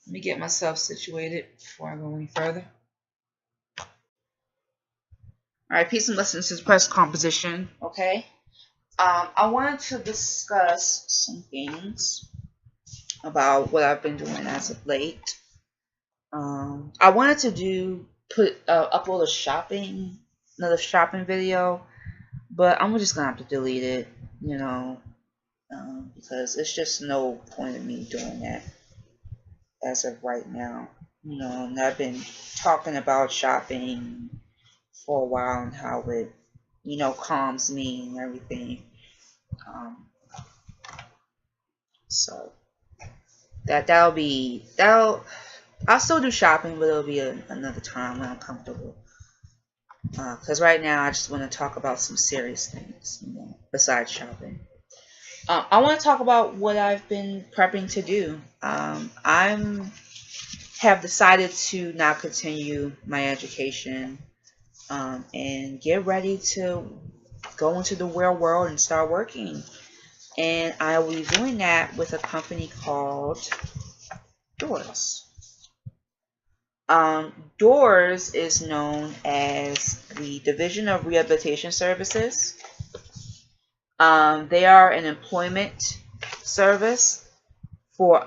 Let me get myself situated before I go any further. Alright, peace and blessings to press composition. Okay. I wanted to discuss some things about what I've been doing as of late. I wanted to upload another shopping video, but I'm just gonna have to delete it, because it's just no point in me doing that as of right now. And I've been talking about shopping for a while and how it, calms me and everything. So that'll I'll still do shopping, but it'll be another time when I'm comfortable. Because right now I just want to talk about some serious things, besides shopping. I want to talk about what I've been prepping to do. I have decided to now continue my education and get ready to go into the real world and start working. And I will be doing that with a company called Doors. Doors is known as the Division of Rehabilitation Services. They are an employment service for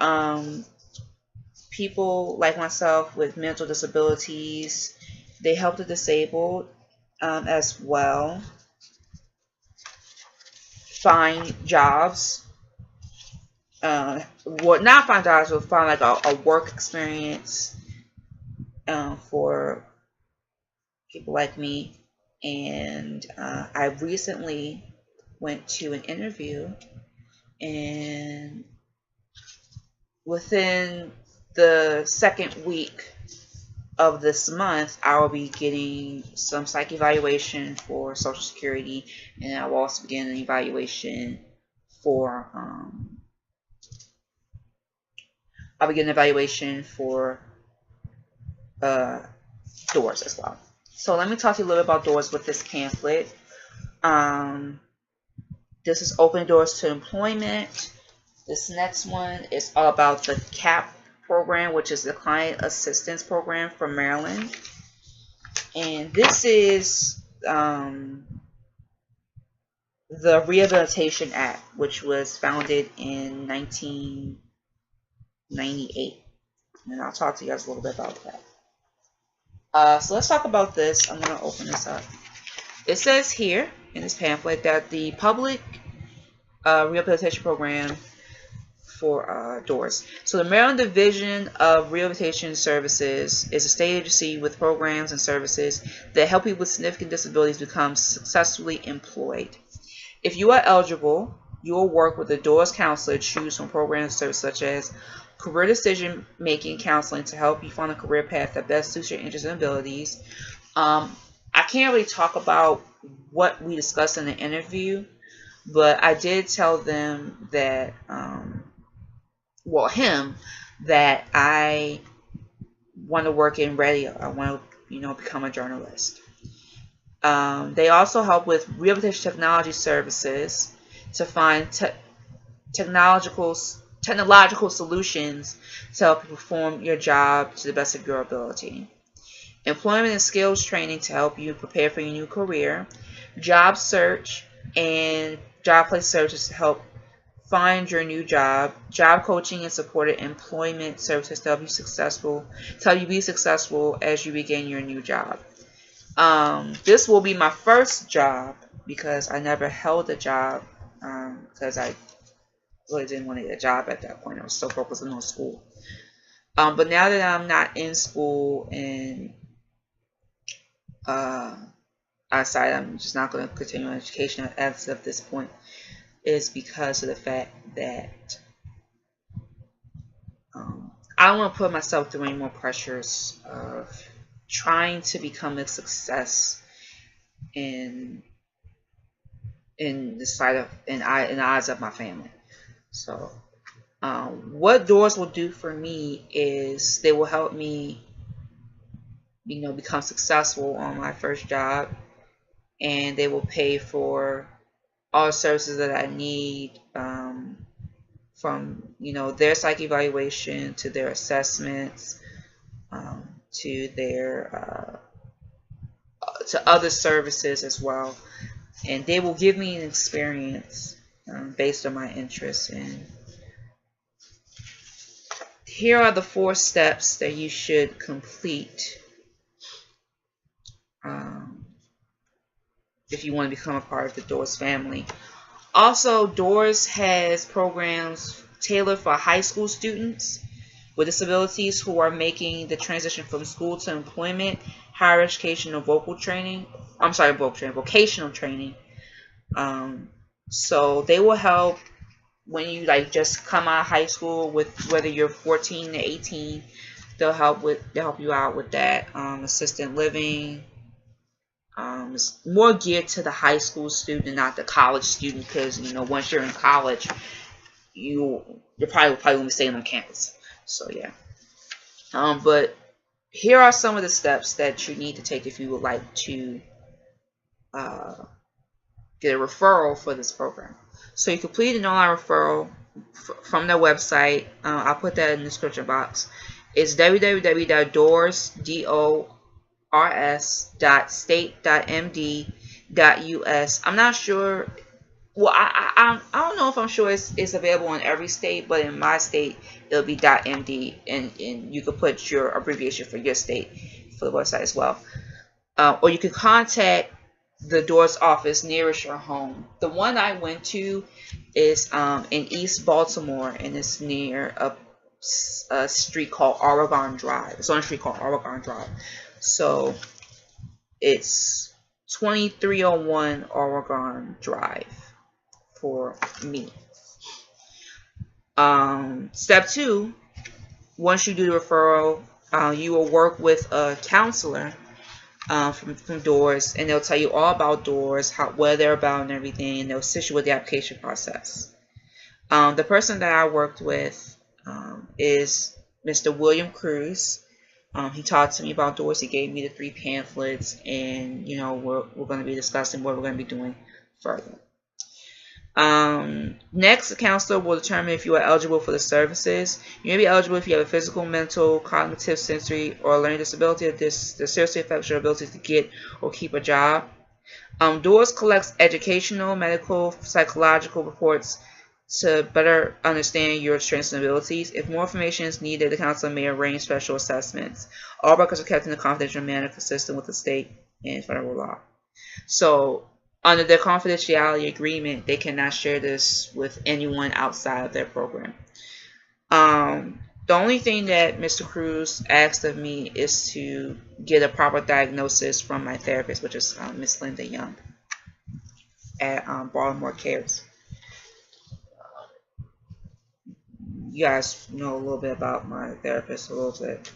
people like myself with mental disabilities. They help the disabled as well find jobs. Not find jobs, but find like a work experience for people like me. And I recently went to an interview, and within the second week of this month, I will be getting some psych evaluation for Social Security, and I will also begin an evaluation for I'll begin an evaluation for Doors as well. So let me talk to you a little bit about Doors with this pamphlet. This is Open Doors to Employment. This next one is all about the CAP program, which is the Client Assistance Program from Maryland. And this is the Rehabilitation Act, which was founded in 1998. And I'll talk to you guys a little bit about that. So let's talk about this. I'm going to open this up. It says here in this pamphlet that the public rehabilitation program for Doors. So the Maryland Division of Rehabilitation Services is a state agency with programs and services that help people with significant disabilities become successfully employed. If you are eligible, you will work with a Doors counselor to choose from programs and services such as career decision making counseling to help you find a career path that best suits your interests and abilities. I can't really talk about what we discussed in the interview, but I did tell them that that I want to work in radio. I want to, become a journalist. They also help with rehabilitation technology services to find technological solutions to help you perform your job to the best of your ability. Employment and skills training to help you prepare for your new career. Job search and job place searches to help find your new job. Job coaching and supported employment services to help you be successful as you begin your new job. This will be my first job because I never held a job because I really didn't want to get a job at that point. I was so focused on school. But now that I'm not in school and I decided I'm just not going to continue my education as of this point, is because of the fact that I don't want to put myself through any more pressures of trying to become a success in the eyes of my family. So what Doors will do for me is they will help me become successful on my first job, and they will pay for all the services that I need from their psych evaluation to their assessments, to their to other services as well, and they will give me an experience based on my interests. And here are the 4 steps that you should complete if you want to become a part of the DOORS family. Also, DOORS has programs tailored for high school students with disabilities who are making the transition from school to employment, higher education, or vocational training. So they will help when you just come out of high school, with whether you're 14 to 18. They'll help you out with that. Assistant living. It's more geared to the high school student, not the college student, because once you're in college, you're probably gonna be staying on campus. So yeah. But here are some of the steps that you need to take if you would like to get a referral for this program. So you complete an online referral from their website. I'll put that in the description box. It's www.doors.state.md.us. I'm not sure. Well, I don't know if I'm sure it's available in every state, but in my state it'll be .md, and you can put your abbreviation for your state for the website as well. Or you can contact the DOORS office nearest your home. The one I went to is in East Baltimore, and it's near a street called Oregon Drive. It's on a street called Oregon Drive. So it's 2301 Oregon Drive for me. Step 2, once you do the referral, you will work with a counselor from DOORS, and they'll tell you all about DOORS, what they're about and everything, and they'll assist you with the application process. The person that I worked with is Mr. William Cruz. He talked to me about DOORS. He gave me the 3 pamphlets, and we're going to be discussing what we're going to be doing further. Next, the counselor will determine if you are eligible for the services. You may be eligible if you have a physical, mental, cognitive, sensory, or learning disability that seriously affects your ability to get or keep a job. DOORS collects educational, medical, psychological reports to better understand your strengths and abilities. If more information is needed, the counselor may arrange special assessments. All records are kept in a confidential manner consistent with the state and federal law. So, under their confidentiality agreement, they cannot share this with anyone outside of their program. The only thing that Mr. Cruz asked of me is to get a proper diagnosis from my therapist, which is Miss Linda Young at Baltimore Cares. You guys know a little bit about my therapist, a little bit.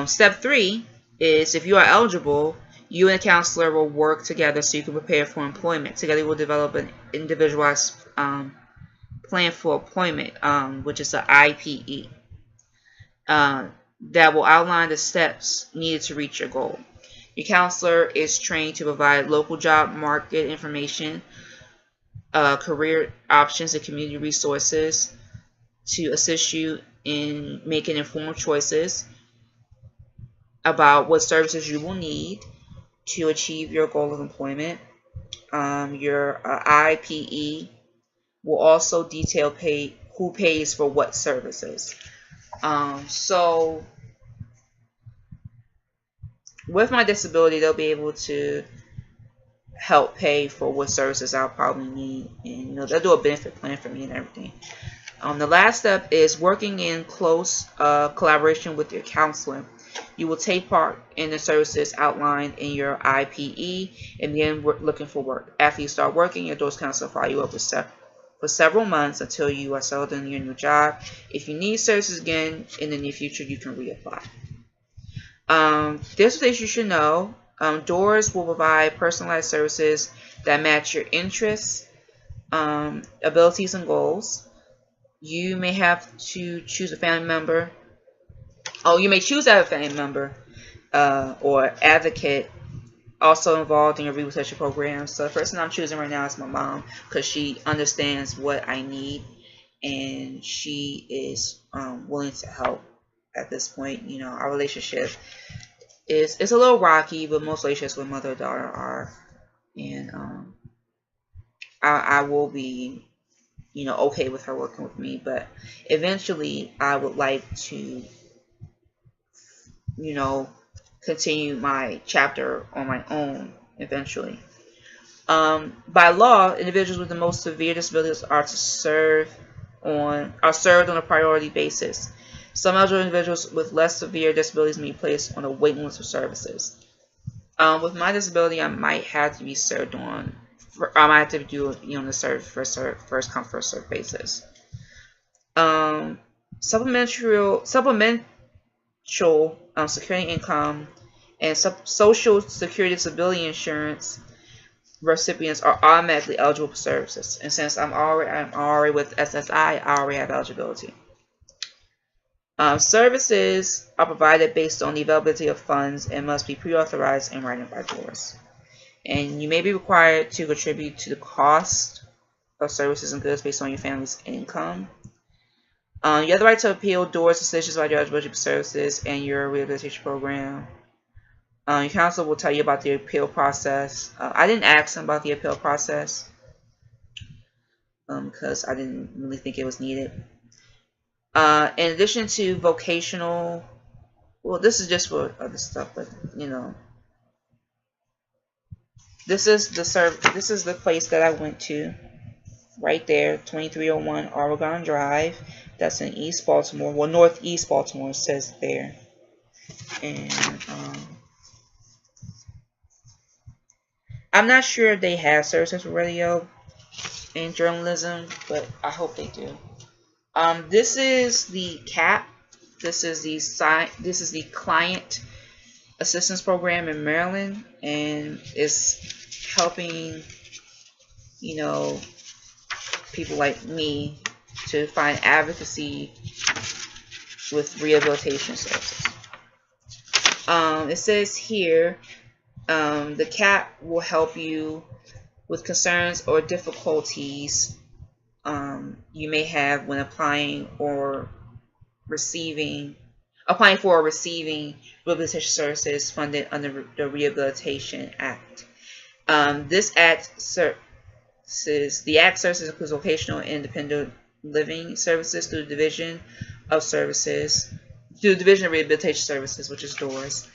Step 3 is, if you are eligible, you and a counselor will work together so you can prepare for employment. Together you will develop an individualized plan for employment, which is an IPE, that will outline the steps needed to reach your goal. Your counselor is trained to provide local job market information, career options, and community resources to assist you in making informed choices about what services you will need to achieve your goal of employment. Your IPE will also detail who pays for what services. So with my disability, they'll be able to help pay for what services I'll probably need, and they'll do a benefit plan for me and everything. The last step is working in close collaboration with your counselor. You will take part in the services outlined in your IPE and begin looking for work. After you start working, your DOORS counselor will follow you up for several months until you are settled in your new job. If you need services again in the near future, you can reapply. This is what you should know. DOORS will provide personalized services that match your interests, abilities, and goals. You may have to choose a family member. You may choose to have a family member or advocate also involved in your rehabilitation program. So the person I'm choosing right now is my mom, because she understands what I need and she is willing to help at this point. Our relationship is a little rocky, but most relationships with mother and daughter are. And I will be, okay with her working with me. But eventually, I would like to, continue my chapter on my own eventually. By law, individuals with the most severe disabilities are served on a priority basis. Some eligible individuals with less severe disabilities may be placed on a waiting list for services. With my disability, I might have to be served on. I might have to do the first come first serve basis. Supplemental security income and social security disability insurance recipients are automatically eligible for services. And since I'm already with SSI, I already have eligibility. Services are provided based on the availability of funds and must be pre-authorized in writing by DOORS. And you may be required to contribute to the cost of services and goods based on your family's income. You have the right to appeal DOORS decisions about your eligibility for services and your rehabilitation program. Your counsel will tell you about the appeal process. I didn't ask them about the appeal process because I didn't really think it was needed. In addition to vocational, well, this is just for other stuff, but this is the place that I went to, right there, 2301 Oregon Drive. That's in East Baltimore. Well, Northeast Baltimore, it says there. And I'm not sure if they have services for radio and journalism, but I hope they do. This is the CAP. This is the Client Assistance Program in Maryland, and it's helping, people like me to find advocacy with rehabilitation services. It says here, the CAP will help you with concerns or difficulties you may have when applying for or receiving rehabilitation services funded under the Rehabilitation Act. The Act services includes vocational and independent living services through the Division of Rehabilitation Services, which is DOORS,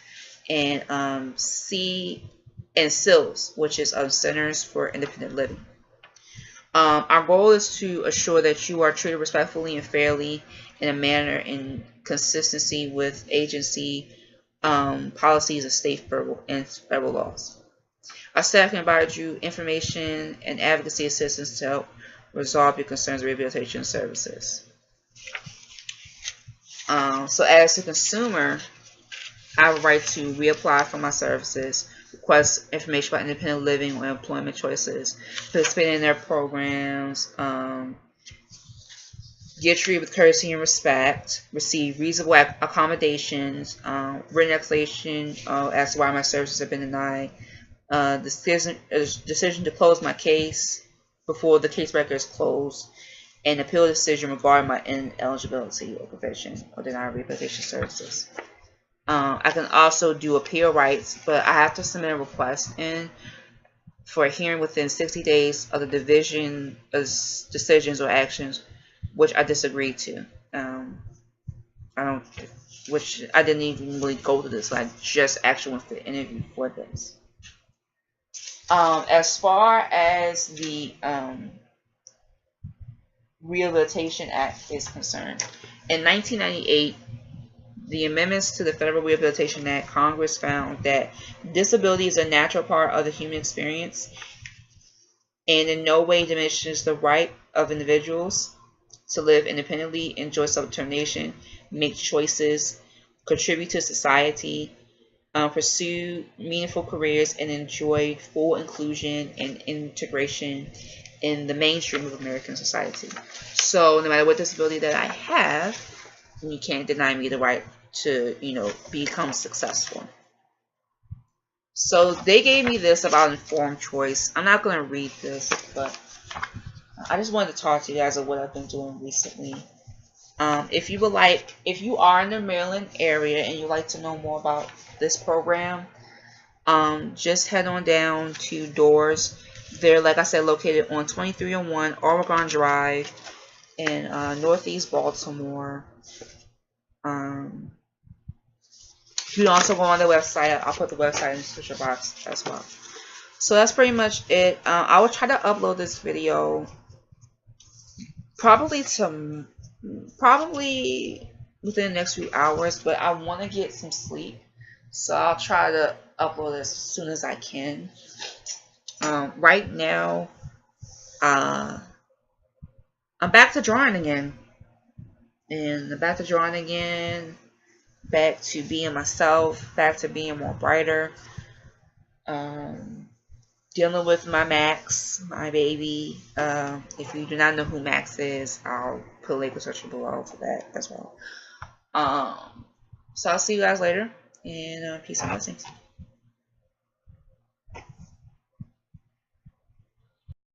and CILS, which is Centers for Independent Living. Our goal is to assure that you are treated respectfully and fairly in a manner in consistency with agency policies of state and federal laws. Our staff can provide you information and advocacy assistance to help resolve your concerns with rehabilitation services. So as a consumer, I have a right to reapply for my services, request information about independent living or employment choices, participate in their programs, get treated with courtesy and respect, receive reasonable accommodations, written explanation as to why my services have been denied, decision to close my case before the case record is closed, and appeal a decision regarding my ineligibility or provision or denial of rehabilitation services. I can also do appeal rights, but I have to submit a request in for a hearing within 60 days of the division decisions or actions which I disagree to. Which I didn't even really go to this. I just actually went to the interview for this. As far as the Rehabilitation Act is concerned, in 1998, the amendments to the Federal Rehabilitation Act, Congress found that disability is a natural part of the human experience and in no way diminishes the right of individuals to live independently, enjoy self-determination, make choices, contribute to society, pursue meaningful careers, and enjoy full inclusion and integration in the mainstream of American society. So no matter what disability that I have, you can't deny me the right to, become successful. So they gave me this about informed choice. I'm not going to read this, but I just wanted to talk to you guys of what I've been doing recently. If you are in the Maryland area and you'd like to know more about this program, just head on down to Doors. They're, like I said, located on 2301 Oregon Drive in Northeast Baltimore. You can also go on their website. I'll put the website in the description box as well. So that's pretty much it. I will try to upload this video probably within the next few hours, but I want to get some sleep, so I'll try to upload as soon as I can. Right now, I'm back to drawing again, back to being myself, back to being more brighter. Dealing with my Max, my baby. If you do not know who Max is, I'll put a link description below for that as well. So I'll see you guys later, and peace and blessings.